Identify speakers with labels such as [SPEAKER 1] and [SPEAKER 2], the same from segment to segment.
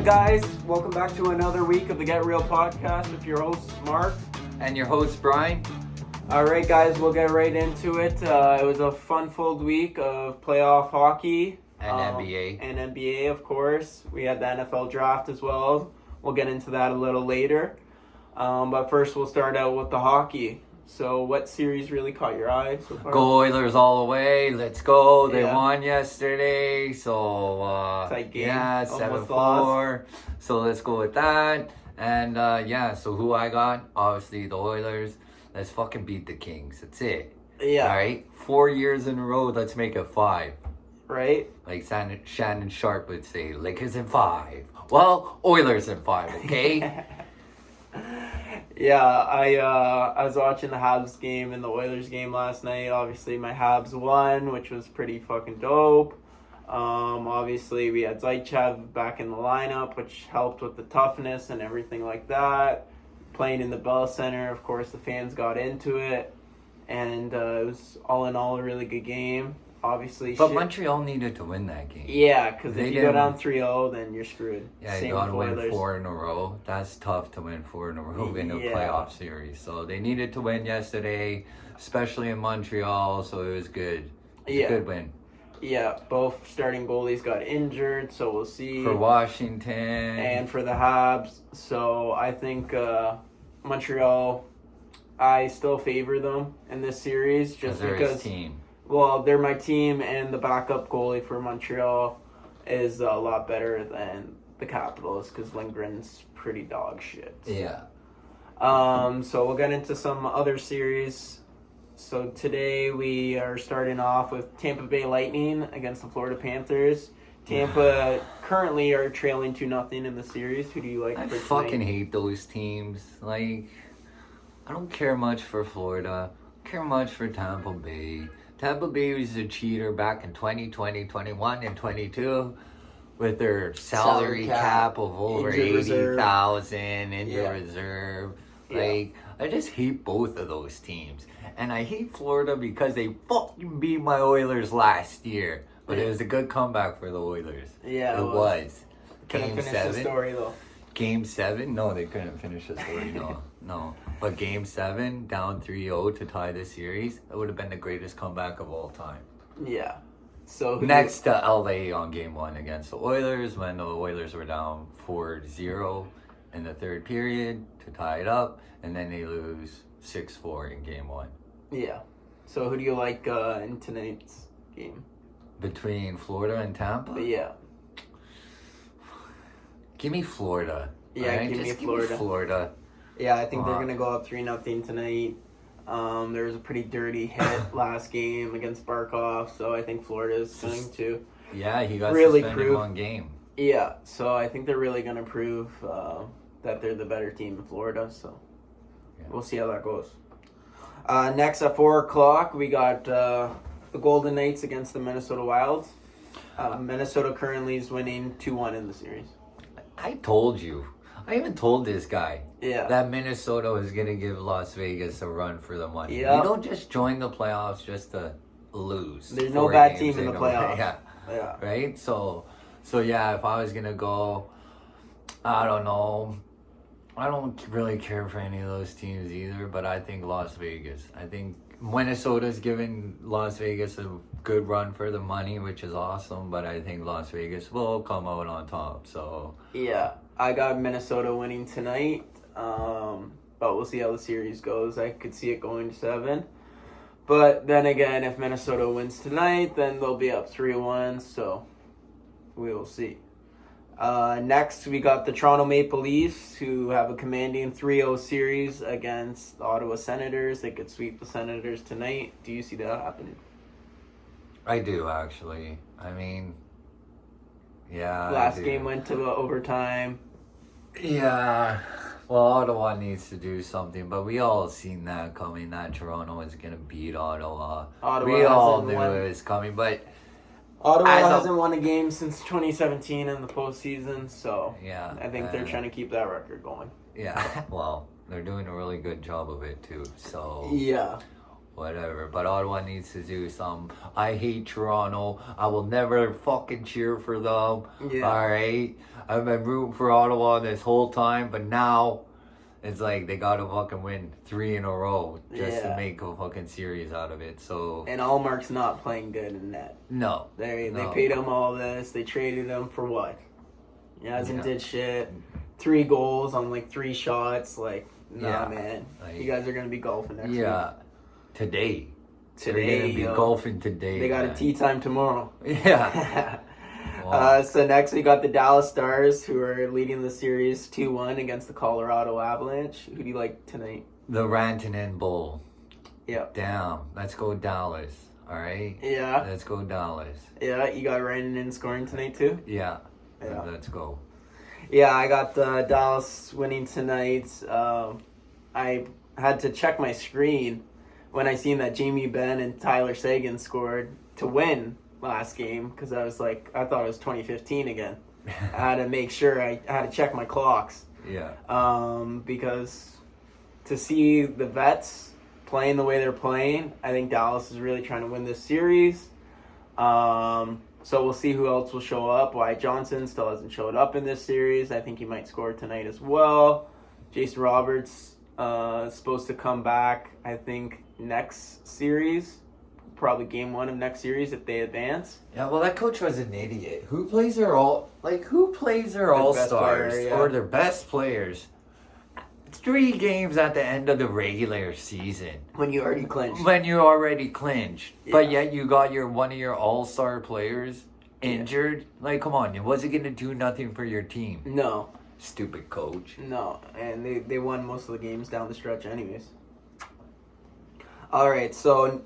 [SPEAKER 1] good, guys? Welcome back to another week of the Get Real podcast with your host, Mark.
[SPEAKER 2] And your host, Brian.
[SPEAKER 1] All right, guys, we'll get right into it. It was a fun-filled week of playoff hockey.
[SPEAKER 2] And NBA.
[SPEAKER 1] And NBA, of course. We had the NFL draft as well. We'll get into that a little later. But first, we'll start out with the hockey. So what series really caught your eye so far?
[SPEAKER 2] Go Oilers all the way. Let's go. They
[SPEAKER 1] Yeah.
[SPEAKER 2] won yesterday. So,
[SPEAKER 1] Tight game.
[SPEAKER 2] yeah,
[SPEAKER 1] Almost
[SPEAKER 2] 7-4. So let's go with that. And, so who I got? Obviously, the Oilers. Let's fucking beat the Kings. That's it.
[SPEAKER 1] Yeah.
[SPEAKER 2] All right? 4 years in a row. Let's make it 5.
[SPEAKER 1] Right?
[SPEAKER 2] Like Shannon Sharp would say, Lakers in 5. Well, Oilers in 5, okay?
[SPEAKER 1] Yeah, I was watching the Habs game and the Oilers game last night. Obviously, my Habs won, which was pretty fucking dope. Obviously, we had Zaitsev back in the lineup, which helped with the toughness and everything like that. Playing in the Bell Center, of course, the fans got into it. And it was, all in all, a really good game. Obviously,
[SPEAKER 2] But Montreal needed to win that game.
[SPEAKER 1] Yeah, because
[SPEAKER 2] They
[SPEAKER 1] if you go
[SPEAKER 2] didn't-
[SPEAKER 1] down 3-0, then you're screwed.
[SPEAKER 2] Yeah,
[SPEAKER 1] Same
[SPEAKER 2] you gotta
[SPEAKER 1] with
[SPEAKER 2] win
[SPEAKER 1] Oilers.
[SPEAKER 2] 4 in a row. That's tough to win 4 in a row in a
[SPEAKER 1] Yeah.
[SPEAKER 2] playoff series. So they needed to win yesterday, especially in Montreal. So it was good. It was
[SPEAKER 1] Yeah.
[SPEAKER 2] a good win
[SPEAKER 1] Yeah, both starting goalies got injured, so we'll see.
[SPEAKER 2] for Washington.
[SPEAKER 1] And for the Habs. So I think Montreal, I still favor them in this series just
[SPEAKER 2] they're
[SPEAKER 1] because.
[SPEAKER 2] his team.
[SPEAKER 1] Well, they're my team, and the backup goalie for Montreal is a lot better than the Capitals because Lindgren's pretty dog shit.
[SPEAKER 2] Yeah.
[SPEAKER 1] So we'll get into some other series. So today we are starting off with Tampa Bay Lightning against the Florida Panthers. Tampa currently are trailing 2-0 in the series. Who do you like?
[SPEAKER 2] I
[SPEAKER 1] for
[SPEAKER 2] fucking
[SPEAKER 1] tonight?
[SPEAKER 2] hate those teams. Like, I don't care much for Florida. I don't care much for Tampa Bay. Tampa Bay was a cheater back in 2020, 21, and 22 with their salary cap of over
[SPEAKER 1] injured reserve.
[SPEAKER 2] 80,000 in
[SPEAKER 1] Yeah.
[SPEAKER 2] the reserve.
[SPEAKER 1] Yeah.
[SPEAKER 2] Like, I just hate both of those teams. And I hate Florida because they fucking beat my Oilers last year. But it was a good comeback for the Oilers.
[SPEAKER 1] Yeah,
[SPEAKER 2] It was.
[SPEAKER 1] Couldn't
[SPEAKER 2] Game
[SPEAKER 1] finish
[SPEAKER 2] 7.
[SPEAKER 1] the story though.
[SPEAKER 2] Game 7? No, they couldn't finish the story. No. But Game 7, down 3-0 to tie the series, that would have been the greatest comeback of all time.
[SPEAKER 1] Yeah. So
[SPEAKER 2] Next to LA on Game 1 against the Oilers, when the Oilers were down 4-0 in the third period to tie it up, and then they lose 6-4 in Game 1.
[SPEAKER 1] Yeah. So who do you like in tonight's game?
[SPEAKER 2] Between Florida and Tampa?
[SPEAKER 1] But yeah.
[SPEAKER 2] Give me Florida.
[SPEAKER 1] Yeah,
[SPEAKER 2] alright?
[SPEAKER 1] give me
[SPEAKER 2] Just
[SPEAKER 1] Florida.
[SPEAKER 2] Florida.
[SPEAKER 1] Yeah, I think they're gonna go up 3-0 tonight. There was a pretty dirty hit last game against Barkov, so I think Florida is going to.
[SPEAKER 2] Yeah, he got
[SPEAKER 1] Really
[SPEAKER 2] suspended
[SPEAKER 1] prove-
[SPEAKER 2] 1 game.
[SPEAKER 1] Yeah, so I think they're really gonna prove that they're the better team in Florida. So
[SPEAKER 2] Yeah.
[SPEAKER 1] we'll see how that goes. Next at 4:00, we got the Golden Knights against the Minnesota Wilds. Minnesota currently is winning 2-1 in the series.
[SPEAKER 2] I told you. I even told this guy
[SPEAKER 1] Yeah.
[SPEAKER 2] that Minnesota was going to give Las Vegas a run for the money.
[SPEAKER 1] Yeah.
[SPEAKER 2] You don't just join the playoffs just to lose.
[SPEAKER 1] There's no
[SPEAKER 2] 4
[SPEAKER 1] bad
[SPEAKER 2] games
[SPEAKER 1] team in the
[SPEAKER 2] a row.
[SPEAKER 1] playoffs.
[SPEAKER 2] Yeah.
[SPEAKER 1] Yeah.
[SPEAKER 2] Right? So yeah, if I was going to go, I don't know. I don't really care for any of those teams either, but I think Las Vegas. I think Minnesota's giving Las Vegas a good run for the money, which is awesome, but I think Las Vegas will come out on top. So
[SPEAKER 1] Yeah, I got Minnesota winning tonight, but we'll see how the series goes. I could see it going to 7. But then again, if Minnesota wins tonight, then they'll be up 3-1, so we will see. Next, we got the Toronto Maple Leafs, who have a commanding 3-0 series against the Ottawa Senators. They could sweep the Senators tonight. Do you see that happening?
[SPEAKER 2] I do, actually. I mean, yeah.
[SPEAKER 1] Last
[SPEAKER 2] I do.
[SPEAKER 1] game went to overtime.
[SPEAKER 2] Yeah. Well, Ottawa needs to do something, but we all seen that coming, that Toronto was going to beat Ottawa.
[SPEAKER 1] Ottawa
[SPEAKER 2] We all
[SPEAKER 1] hasn't
[SPEAKER 2] knew
[SPEAKER 1] won.
[SPEAKER 2] it was coming, but
[SPEAKER 1] Ottawa
[SPEAKER 2] As a-
[SPEAKER 1] hasn't won a game since 2017 in the postseason, so
[SPEAKER 2] yeah.
[SPEAKER 1] I think they're trying to keep that record going.
[SPEAKER 2] Yeah, well, they're doing a really good job of it, too. So,
[SPEAKER 1] Yeah.
[SPEAKER 2] whatever. But Ottawa needs to do something. I hate Toronto. I will never fucking cheer for them.
[SPEAKER 1] Yeah.
[SPEAKER 2] All right? I've been rooting for Ottawa this whole time, but now it's like they got to fucking win 3 in a row just to make a fucking series out of it. So
[SPEAKER 1] And Allmark's not playing good in net.
[SPEAKER 2] no.
[SPEAKER 1] They
[SPEAKER 2] No.
[SPEAKER 1] paid him all this. They traded him for what? He hasn't
[SPEAKER 2] Yeah.
[SPEAKER 1] did shit. 3 goals on like 3 shots. Like, nah,
[SPEAKER 2] Yeah.
[SPEAKER 1] man.
[SPEAKER 2] Like-
[SPEAKER 1] you guys are gonna be golfing next week.
[SPEAKER 2] Yeah. Today. They're
[SPEAKER 1] Today,
[SPEAKER 2] gonna be
[SPEAKER 1] yo.
[SPEAKER 2] golfing today.
[SPEAKER 1] They got a
[SPEAKER 2] man.
[SPEAKER 1] tea time tomorrow.
[SPEAKER 2] Yeah. Wow.
[SPEAKER 1] So next we got the Dallas Stars, who are leading the series 2-1 against the Colorado Avalanche. Who do you like tonight?
[SPEAKER 2] The Rantanen Bowl.
[SPEAKER 1] Yeah.
[SPEAKER 2] Damn. Let's go Dallas. All right?
[SPEAKER 1] Yeah.
[SPEAKER 2] Let's go Dallas.
[SPEAKER 1] Yeah, you got Rantanen scoring tonight too?
[SPEAKER 2] Yeah.
[SPEAKER 1] Yeah.
[SPEAKER 2] Let's go.
[SPEAKER 1] Yeah, I got Dallas winning tonight. I had to check my screen when I seen that Jamie Benn and Tyler Seguin scored to win last game because I was like, I thought it was 2015 again. I had to make sure I had to check my clocks
[SPEAKER 2] Yeah.
[SPEAKER 1] because to see the vets playing the way they're playing, I think Dallas is really trying to win this series. So we'll see who else will show up. Wyatt Johnson still hasn't showed up in this series. I think he might score tonight as well. Jason Roberts is supposed to come back, I think, next series. Probably game 1 of next series if they advance.
[SPEAKER 2] Yeah, well, that coach was an idiot. Who plays their
[SPEAKER 1] best
[SPEAKER 2] all-stars
[SPEAKER 1] player, yeah.
[SPEAKER 2] or their best players? 3 games at the end of the regular season.
[SPEAKER 1] When you already clinched.
[SPEAKER 2] When you already clinched.
[SPEAKER 1] Yeah.
[SPEAKER 2] But yet you got one of your all-star players injured. Like, come on, was it going to do nothing for your team?
[SPEAKER 1] No.
[SPEAKER 2] Stupid coach.
[SPEAKER 1] No. And they won most of the games down the stretch anyways. Alright, so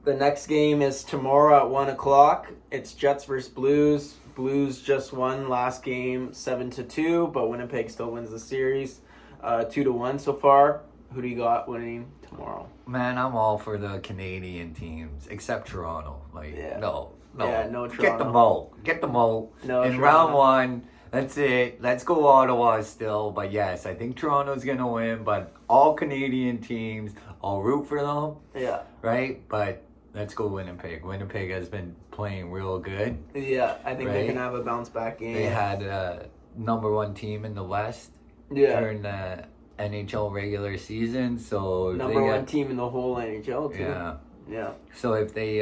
[SPEAKER 1] the next game is tomorrow at 1 o'clock. It's Jets versus Blues. Blues just won last game 7-2, but Winnipeg still wins the series 2-1 so far. Who do you got winning tomorrow?
[SPEAKER 2] Man, I'm all for the Canadian teams, except Toronto. Like,
[SPEAKER 1] Yeah.
[SPEAKER 2] no.
[SPEAKER 1] Yeah, no
[SPEAKER 2] Get the
[SPEAKER 1] Toronto.
[SPEAKER 2] Mo. Get the Mo.
[SPEAKER 1] No
[SPEAKER 2] In
[SPEAKER 1] Toronto.
[SPEAKER 2] round 1, that's it. Let's go Ottawa still. But yes, I think Toronto's going to win. But all Canadian teams, I'll root for them,
[SPEAKER 1] Yeah.
[SPEAKER 2] right? But let's go Winnipeg. Winnipeg has been playing real good.
[SPEAKER 1] Yeah, I think they
[SPEAKER 2] Right.
[SPEAKER 1] can have a bounce back game.
[SPEAKER 2] They had number 1 team in the West
[SPEAKER 1] yeah.
[SPEAKER 2] during the NHL regular season. So if
[SPEAKER 1] Number
[SPEAKER 2] they
[SPEAKER 1] 1 team in the whole NHL too.
[SPEAKER 2] Yeah.
[SPEAKER 1] Yeah.
[SPEAKER 2] So if they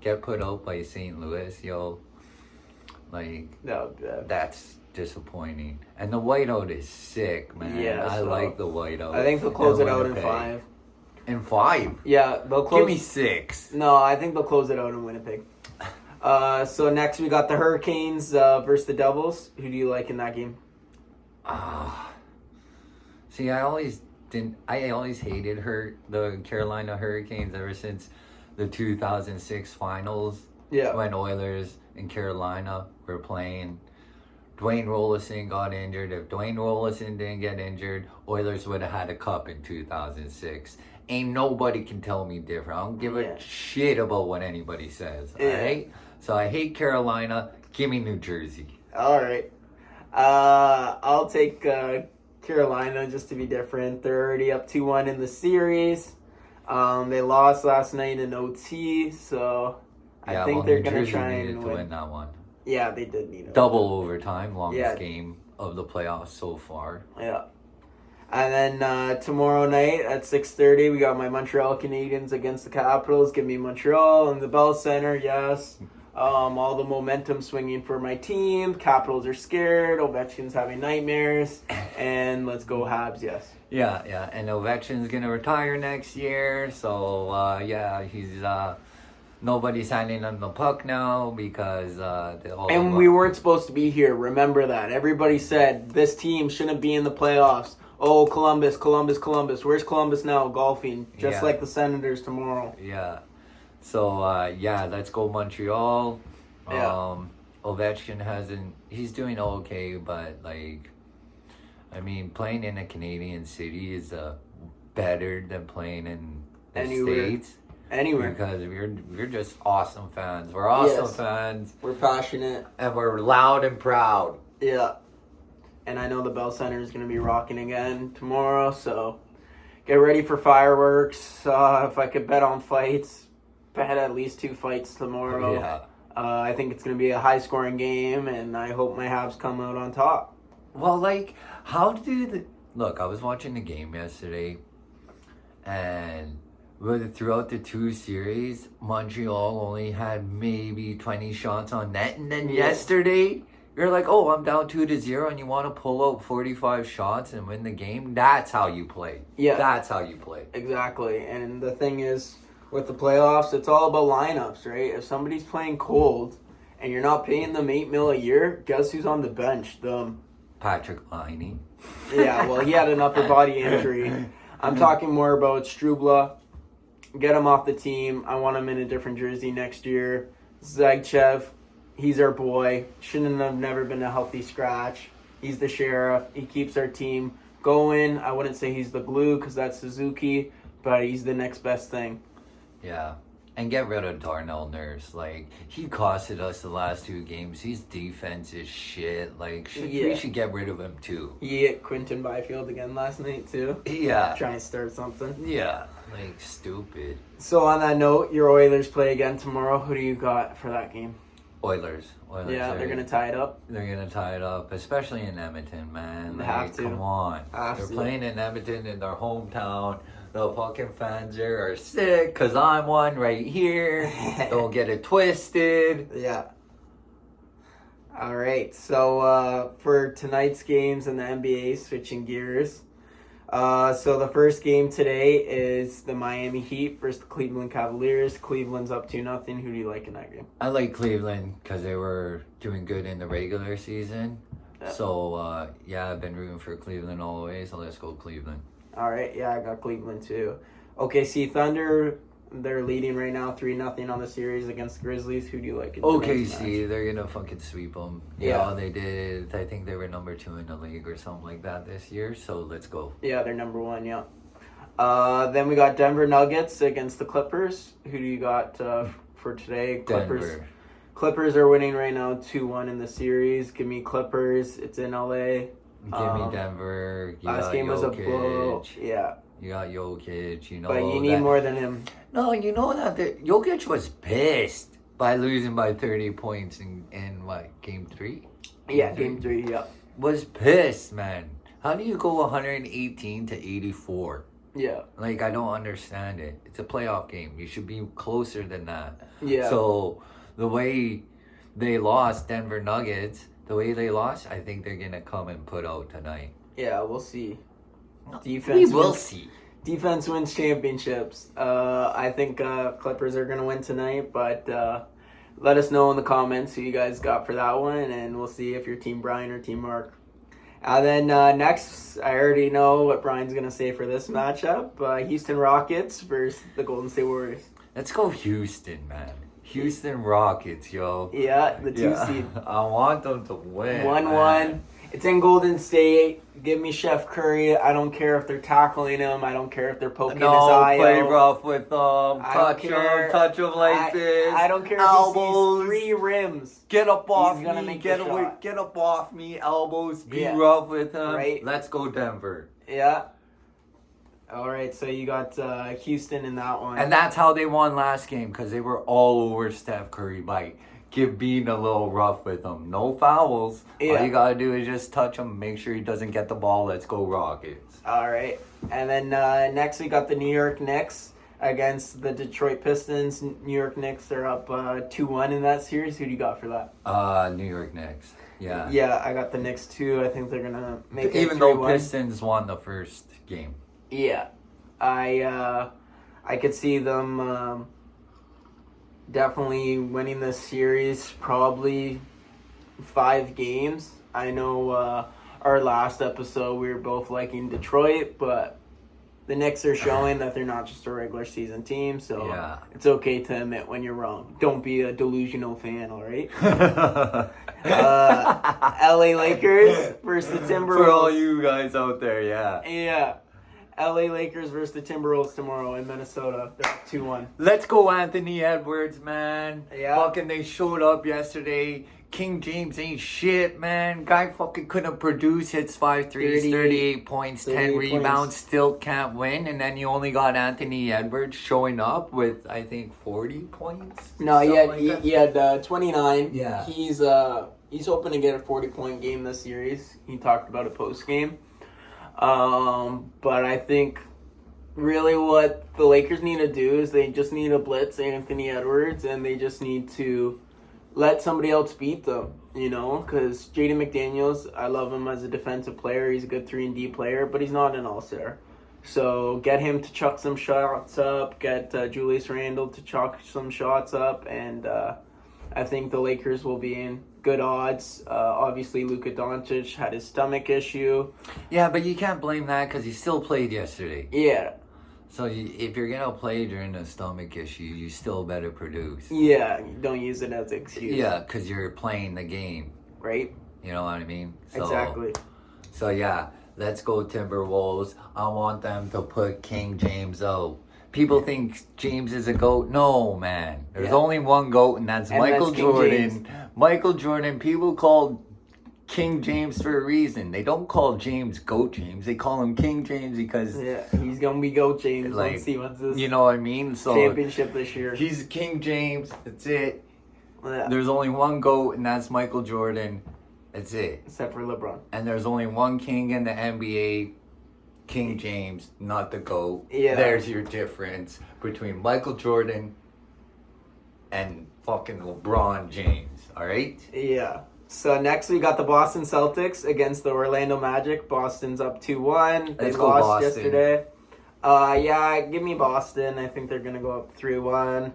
[SPEAKER 2] get put out by St. Louis, that's disappointing. And the whiteout is sick, man.
[SPEAKER 1] Yeah,
[SPEAKER 2] I
[SPEAKER 1] so
[SPEAKER 2] like the whiteout.
[SPEAKER 1] I think they'll close
[SPEAKER 2] And
[SPEAKER 1] it out in
[SPEAKER 2] Winnipeg.
[SPEAKER 1] 5.
[SPEAKER 2] In 5?
[SPEAKER 1] Yeah, they'll close.
[SPEAKER 2] Give me 6.
[SPEAKER 1] No, I think they'll close it out in Winnipeg. So next we got the Hurricanes versus the Devils. Who do you like in that game?
[SPEAKER 2] See, I always hated the Carolina Hurricanes ever since the 2006 finals.
[SPEAKER 1] Yeah.
[SPEAKER 2] When Oilers and Carolina were playing. Dwayne Rollison got injured. If Dwayne Rollison didn't get injured, Oilers would have had a cup in 2006. Ain't nobody can tell me different. I don't give
[SPEAKER 1] Yeah.
[SPEAKER 2] a shit about what anybody says.
[SPEAKER 1] Yeah.
[SPEAKER 2] Alright? So I hate Carolina. Give me New Jersey.
[SPEAKER 1] All right. I'll take Carolina just to be different. They're already up 2-1 in the series. They lost last night in OT, so I think they're
[SPEAKER 2] New
[SPEAKER 1] going to
[SPEAKER 2] Jersey
[SPEAKER 1] try
[SPEAKER 2] needed
[SPEAKER 1] and
[SPEAKER 2] to
[SPEAKER 1] win.
[SPEAKER 2] win that one.
[SPEAKER 1] Yeah, they did need it.
[SPEAKER 2] Double overtime, longest
[SPEAKER 1] Yeah.
[SPEAKER 2] game of the playoffs so far.
[SPEAKER 1] Yeah. And then tomorrow night at 6:30, we got my Montreal Canadiens against the Capitals. Give me Montreal in the Bell Center, yes. All the momentum swinging for my team. Capitals are scared. Ovechkin's having nightmares. And let's go Habs, yes.
[SPEAKER 2] Yeah, and Ovechkin's gonna retire next year, so he's nobody's handing him the puck now because
[SPEAKER 1] And we weren't supposed to be here. Remember that. Everybody said this team shouldn't be in the playoffs. Oh, Columbus. Where's Columbus now? Golfing. Just
[SPEAKER 2] Yeah.
[SPEAKER 1] like the Senators tomorrow.
[SPEAKER 2] Yeah. So let's go Montreal.
[SPEAKER 1] Yeah.
[SPEAKER 2] Ovechkin he's doing okay, but playing in a Canadian city is better than playing in the
[SPEAKER 1] Anywhere.
[SPEAKER 2] States.
[SPEAKER 1] Anywhere.
[SPEAKER 2] Because we're just awesome fans. We're awesome
[SPEAKER 1] Yes.
[SPEAKER 2] fans,
[SPEAKER 1] We're passionate.
[SPEAKER 2] and we're loud and proud.
[SPEAKER 1] Yeah. And I know the Bell Center is going to be rocking again tomorrow, so get ready for fireworks. If I could bet on fights, bet at least 2 fights tomorrow.
[SPEAKER 2] Yeah.
[SPEAKER 1] I think it's going to be a high-scoring game, and I hope my Habs come out on top.
[SPEAKER 2] Well, like, how do the... Look, I was watching the game yesterday, and throughout the 2 series, Montreal only had maybe 20 shots on net, and then yesterday, you're like, oh, I'm down 2-0, and you want to pull out 45 shots and win the game? That's how you play.
[SPEAKER 1] Yeah.
[SPEAKER 2] That's how you play.
[SPEAKER 1] Exactly, and the thing is, with the playoffs, it's all about lineups, right? If somebody's playing cold and you're not paying them $8 million a year, guess who's on the bench? Them.
[SPEAKER 2] Patrick Laine.
[SPEAKER 1] Yeah, well, he had an upper body injury. I'm talking more about Strubla. Get him off the team. I want him in a different jersey next year. Zaitsev, he's our boy. Shouldn't have never been a healthy scratch. He's the sheriff. He keeps our team going. I wouldn't say he's the glue because that's Suzuki, but he's the next best thing.
[SPEAKER 2] Yeah. And get rid of Darnell Nurse. Like, he costed us the last 2 games. His defense is shit. Like, we should get rid of him, too.
[SPEAKER 1] He hit Quinton Byfield again last night, too.
[SPEAKER 2] Yeah.
[SPEAKER 1] Trying to start something.
[SPEAKER 2] Yeah. Like, stupid.
[SPEAKER 1] So, on that note, your Oilers play again tomorrow. Who do you got for that game?
[SPEAKER 2] Oilers.
[SPEAKER 1] Yeah, they're going to tie it up.
[SPEAKER 2] They're going to tie it up, especially in Edmonton, man.
[SPEAKER 1] They
[SPEAKER 2] like,
[SPEAKER 1] have to.
[SPEAKER 2] Come on.
[SPEAKER 1] Have to.
[SPEAKER 2] Playing in Edmonton in their hometown. The fucking fans there are sick, because I'm one right here. Don't get it twisted.
[SPEAKER 1] Yeah. All right. So, for tonight's games in the NBA, switching gears. So, the first game today is the Miami Heat versus the Cleveland Cavaliers. Cleveland's up 2-0. Who do you like in that game?
[SPEAKER 2] I like Cleveland because they were doing good in the regular season.
[SPEAKER 1] Yeah.
[SPEAKER 2] So, I've been rooting for Cleveland all the way, so let's go Cleveland.
[SPEAKER 1] All right, yeah, I got Cleveland too. OKC Thunder, they're leading right now 3-0 on the series against the Grizzlies. Who do you like in tonight's match?
[SPEAKER 2] OKC, they're going to fucking sweep them.
[SPEAKER 1] Yeah.
[SPEAKER 2] They did. I think they were number 2 in the league or something like that this year, so let's go.
[SPEAKER 1] Yeah, they're number 1, yeah. Then we got Denver Nuggets against the Clippers. Who do you got for today?
[SPEAKER 2] Denver.
[SPEAKER 1] Clippers are winning right now 2-1 in the series. Give me Clippers. It's in LA.
[SPEAKER 2] Give me Denver.
[SPEAKER 1] Last game was a blow. Yeah.
[SPEAKER 2] You got Jokic, you know.
[SPEAKER 1] But you need more than him.
[SPEAKER 2] No, you know that Jokic was pissed by losing by 30 points in what, game 3?
[SPEAKER 1] Yeah, game 3, yeah.
[SPEAKER 2] Was pissed, man. How do you go 118 to 84?
[SPEAKER 1] Yeah.
[SPEAKER 2] Like, I don't understand it. It's a playoff game. You should be closer than that.
[SPEAKER 1] Yeah.
[SPEAKER 2] So, the way they lost Denver Nuggets, I think they're going to come and put out tonight.
[SPEAKER 1] Yeah, we'll see.
[SPEAKER 2] We will see.
[SPEAKER 1] Defense wins championships. I think Clippers are going to win tonight, but let us know in the comments who you guys got for that one, and we'll see if you're Team Brian or Team Mark. Then next, I already know what Brian's going to say for this matchup. Houston Rockets versus the Golden State Warriors.
[SPEAKER 2] Let's go Houston, man. Houston Rockets, yo.
[SPEAKER 1] Yeah, the 2 seed.
[SPEAKER 2] I want them to win.
[SPEAKER 1] 1-1. It's in Golden State. Give me Chef Curry. I don't care if they're tackling him. I don't care if they're poking his eye
[SPEAKER 2] play
[SPEAKER 1] out.
[SPEAKER 2] rough with them. Touch him like this.
[SPEAKER 1] I don't care
[SPEAKER 2] elbows.
[SPEAKER 1] if he sees 3 rims.
[SPEAKER 2] Get up off
[SPEAKER 1] He's gonna
[SPEAKER 2] me.
[SPEAKER 1] make
[SPEAKER 2] Get
[SPEAKER 1] the
[SPEAKER 2] away.
[SPEAKER 1] shot.
[SPEAKER 2] Get up off me. Elbows. Be
[SPEAKER 1] Yeah.
[SPEAKER 2] rough with him.
[SPEAKER 1] Right.
[SPEAKER 2] Let's go Denver.
[SPEAKER 1] Yeah. All right, so you got Houston in that one.
[SPEAKER 2] And that's how they won last game, because they were all over Steph Curry by being a little rough with him. No fouls.
[SPEAKER 1] Yeah.
[SPEAKER 2] All you got to do is just touch him, make sure he doesn't get the ball. Let's go Rockets.
[SPEAKER 1] All right. And then next we got the New York Knicks against the Detroit Pistons. New York Knicks are up 2-1 in that series. Who do you got for that?
[SPEAKER 2] New York Knicks. Yeah.
[SPEAKER 1] Yeah, I got the Knicks too. I think they're going to make it
[SPEAKER 2] Even though
[SPEAKER 1] 3-1.
[SPEAKER 2] Pistons won the first game.
[SPEAKER 1] Yeah. I could see them definitely winning this series, probably 5 games. I know our last episode we were both liking Detroit, but the Knicks are showing that they're not just a regular season team, so it's okay to admit when you're wrong. Don't be a delusional fan, all right? LA Lakers versus the Timberwolves.
[SPEAKER 2] For all you guys out there, yeah.
[SPEAKER 1] Yeah. LA Lakers versus the Timberwolves tomorrow in Minnesota. They're up 2-1.
[SPEAKER 2] Let's go Anthony Edwards, man.
[SPEAKER 1] Yeah.
[SPEAKER 2] Fucking they showed up yesterday, King James ain't shit, man. Guy fucking couldn't produce, hits 5 threes, 38 points, 10
[SPEAKER 1] 38
[SPEAKER 2] rebounds,
[SPEAKER 1] points.
[SPEAKER 2] still can't win. And then you only got Anthony Edwards showing up with, I think, 40 points.
[SPEAKER 1] No,
[SPEAKER 2] something
[SPEAKER 1] he had 29.
[SPEAKER 2] Yeah.
[SPEAKER 1] He's hoping to get a 40-point game this series. He talked about it post game. But I think really what the Lakers need to do is they just need to blitz Anthony Edwards, and they just need to let somebody else beat them, because Jaden McDaniels, I love him as a defensive player. He's a good 3-and-D player, but he's not an all-star. So get him to chuck some shots up, get Julius Randle to chuck some shots up, and I think the Lakers will be in good odds. Obviously, Luka Doncic had his stomach issue.
[SPEAKER 2] Yeah, but you can't blame that because he still played yesterday.
[SPEAKER 1] Yeah.
[SPEAKER 2] So if you're going to play during a stomach issue, you still better produce.
[SPEAKER 1] Yeah, don't use it as an excuse.
[SPEAKER 2] Yeah, because you're playing the game.
[SPEAKER 1] Right?
[SPEAKER 2] You know what I mean? So,
[SPEAKER 1] Exactly.
[SPEAKER 2] So, yeah, let's go Timberwolves. I want them to put King James out. People think James is a GOAT. No, man. There's only one GOAT, and that's Michael
[SPEAKER 1] that's King
[SPEAKER 2] Jordan.
[SPEAKER 1] James.
[SPEAKER 2] Michael Jordan, people call King James for a reason. They don't call James GOAT James. They call him King James because...
[SPEAKER 1] Yeah, he's going to be GOAT James.
[SPEAKER 2] Like,
[SPEAKER 1] Let's see what's this
[SPEAKER 2] you know what I mean? So
[SPEAKER 1] championship this year.
[SPEAKER 2] he's King James. That's it.
[SPEAKER 1] Yeah.
[SPEAKER 2] There's only one GOAT, and that's Michael Jordan. That's it.
[SPEAKER 1] Except for LeBron.
[SPEAKER 2] And there's only one king in the NBA, King James, not the GOAT.
[SPEAKER 1] Yeah.
[SPEAKER 2] There's your difference between Michael Jordan and fucking LeBron James, all right?
[SPEAKER 1] Yeah. So next we got the Boston Celtics against the Orlando Magic. Boston's up 2-1. They
[SPEAKER 2] Let's go
[SPEAKER 1] lost
[SPEAKER 2] Boston.
[SPEAKER 1] yesterday. Yeah, give me Boston. I think they're going to go up 3-1.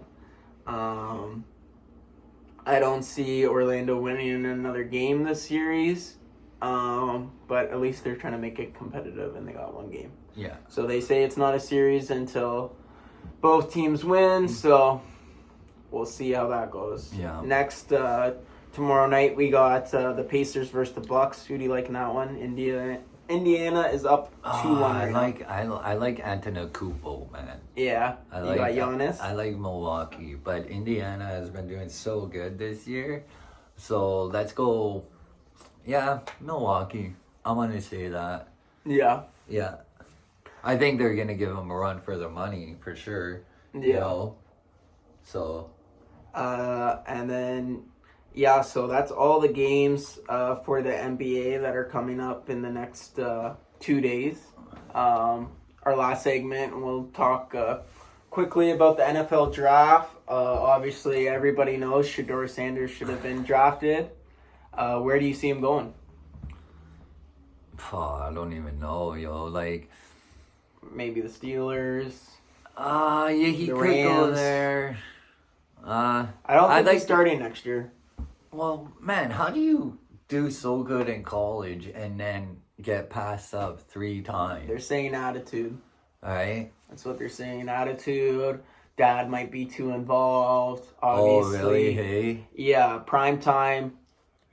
[SPEAKER 1] I don't see Orlando winning another game this series. But at least they're trying to make it competitive, and they got one game.
[SPEAKER 2] Yeah.
[SPEAKER 1] So they say it's not a series until both teams win, so we'll see how that goes.
[SPEAKER 2] Yeah.
[SPEAKER 1] Next, tomorrow night, we got the Pacers versus the Bucks. Who do you like in that one? Indiana is up 2-1 right now.
[SPEAKER 2] I like Antetokounmpo, man.
[SPEAKER 1] Yeah,
[SPEAKER 2] I
[SPEAKER 1] you
[SPEAKER 2] like
[SPEAKER 1] got Giannis.
[SPEAKER 2] I like Milwaukee, but Indiana has been doing so good this year. So let's go. Yeah, Milwaukee. I'm gonna say that.
[SPEAKER 1] Yeah.
[SPEAKER 2] Yeah, I think they're gonna give them a run for their money for sure.
[SPEAKER 1] Yeah.
[SPEAKER 2] You know? So.
[SPEAKER 1] And then, yeah, so that's all the games for the NBA that are coming up in the next 2 days. Our last segment, we'll talk quickly about the NFL draft. Obviously, everybody knows Shedeur Sanders should have been drafted. Where do you see him going?
[SPEAKER 2] Oh, I don't even know, yo. Like,
[SPEAKER 1] Maybe the Steelers.
[SPEAKER 2] yeah, he
[SPEAKER 1] The
[SPEAKER 2] could go
[SPEAKER 1] Rams.
[SPEAKER 2] there.
[SPEAKER 1] I don't think he's starting next year.
[SPEAKER 2] Well, man, how do you do so good in college and then get passed up 3 times?
[SPEAKER 1] They're saying attitude.
[SPEAKER 2] All right.
[SPEAKER 1] That's what they're saying. Attitude. Dad might be too involved.
[SPEAKER 2] Oh,
[SPEAKER 1] Obviously.
[SPEAKER 2] really? Hey.
[SPEAKER 1] Yeah, prime time.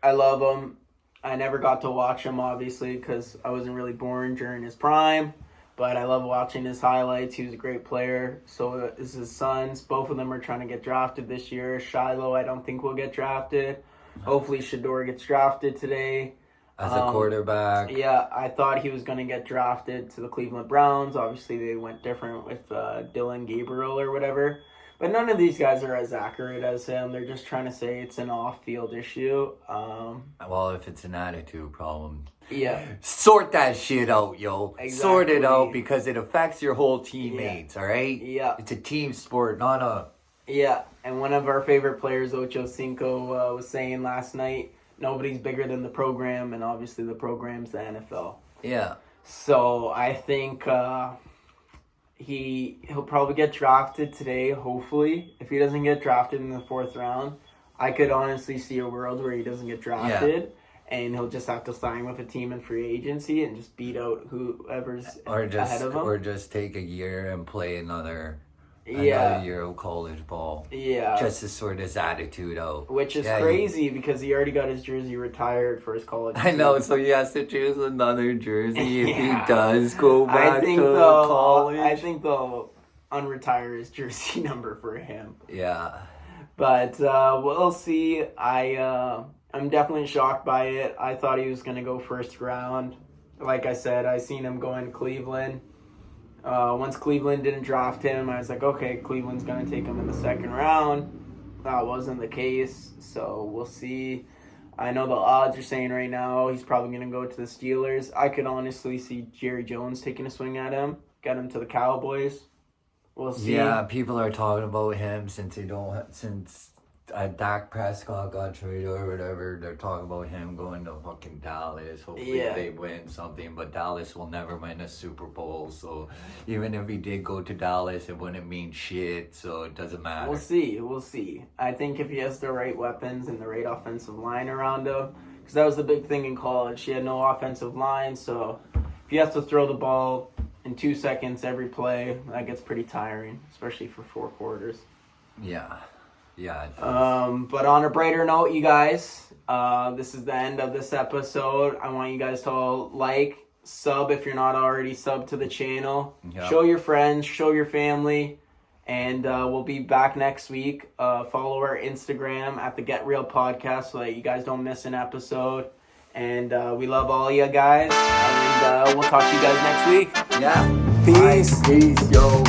[SPEAKER 1] I love him. I never got to watch him, obviously, because I wasn't really born during his prime. But I love watching his highlights. He was a great player. So is his sons. Both of them are trying to get drafted this year. Shiloh, I don't think will get drafted. Hopefully, Shedeur gets drafted today.
[SPEAKER 2] As a quarterback.
[SPEAKER 1] Yeah, I thought he was going to get drafted to the Cleveland Browns. Obviously, they went different with Dylan Gabriel or whatever. But none of these guys are as accurate as him. They're just trying to say it's an off-field issue.
[SPEAKER 2] Well, if it's an attitude problem,
[SPEAKER 1] Yeah.
[SPEAKER 2] sort that shit out, yo. Sort it
[SPEAKER 1] Exactly.
[SPEAKER 2] out because it affects your whole teammates, all right?
[SPEAKER 1] Yeah.
[SPEAKER 2] It's a team sport, not a...
[SPEAKER 1] Yeah, and one of our favorite players, Ocho Cinco, was saying last night, nobody's bigger than the program, and obviously the program's the NFL.
[SPEAKER 2] Yeah.
[SPEAKER 1] So I think he'll probably get drafted today, hopefully. If he doesn't get drafted in the 4th round, I could honestly see a world where he doesn't get drafted, and he'll just have to sign with a team in free agency and just beat out whoever's ahead of him.
[SPEAKER 2] Or just take a year and play another year of college ball.
[SPEAKER 1] Yeah.
[SPEAKER 2] Just to sort his attitude out.
[SPEAKER 1] Which is
[SPEAKER 2] Yeah,
[SPEAKER 1] crazy because he already got his jersey retired for his college
[SPEAKER 2] I know,
[SPEAKER 1] team.
[SPEAKER 2] so he has to choose another jersey if
[SPEAKER 1] Yeah.
[SPEAKER 2] he does go back to college.
[SPEAKER 1] I think they'll unretire his jersey number for him.
[SPEAKER 2] Yeah.
[SPEAKER 1] But we'll see. I'm I'm definitely shocked by it. I thought he was going to go first round. Like I said, I seen him going to Cleveland. Once Cleveland didn't draft him, I was like, okay, Cleveland's going to take him in the second round. That wasn't the case, so we'll see. I know the odds are saying right now he's probably going to go to the Steelers. I could honestly see Jerry Jones taking a swing at him, get him to the Cowboys. We'll see.
[SPEAKER 2] Yeah, people are talking about him since Dak Prescott got traded or whatever. They're talking about him going to fucking Dallas. Hopefully they win something, but Dallas will never win a Super Bowl. So even if he did go to Dallas, it wouldn't mean shit. So it doesn't matter.
[SPEAKER 1] We'll see. I think if he has the right weapons and the right offensive line around him, because that was the big thing in college. He had no offensive line, so if you have to throw the ball in 2 seconds every play, that gets pretty tiring, especially for 4 quarters.
[SPEAKER 2] Yeah. Yeah.
[SPEAKER 1] But on a brighter note, you guys, this is the end of this episode. I want you guys to all like, sub if you're not already subbed to the channel.
[SPEAKER 2] Yep.
[SPEAKER 1] Show your friends, show your family, and we'll be back next week. Follow our Instagram at the Get Real Podcast so that you guys don't miss an episode. And we love all you guys, and we'll talk to you guys next week.
[SPEAKER 2] Yeah.
[SPEAKER 1] Peace.
[SPEAKER 2] Peace, yo.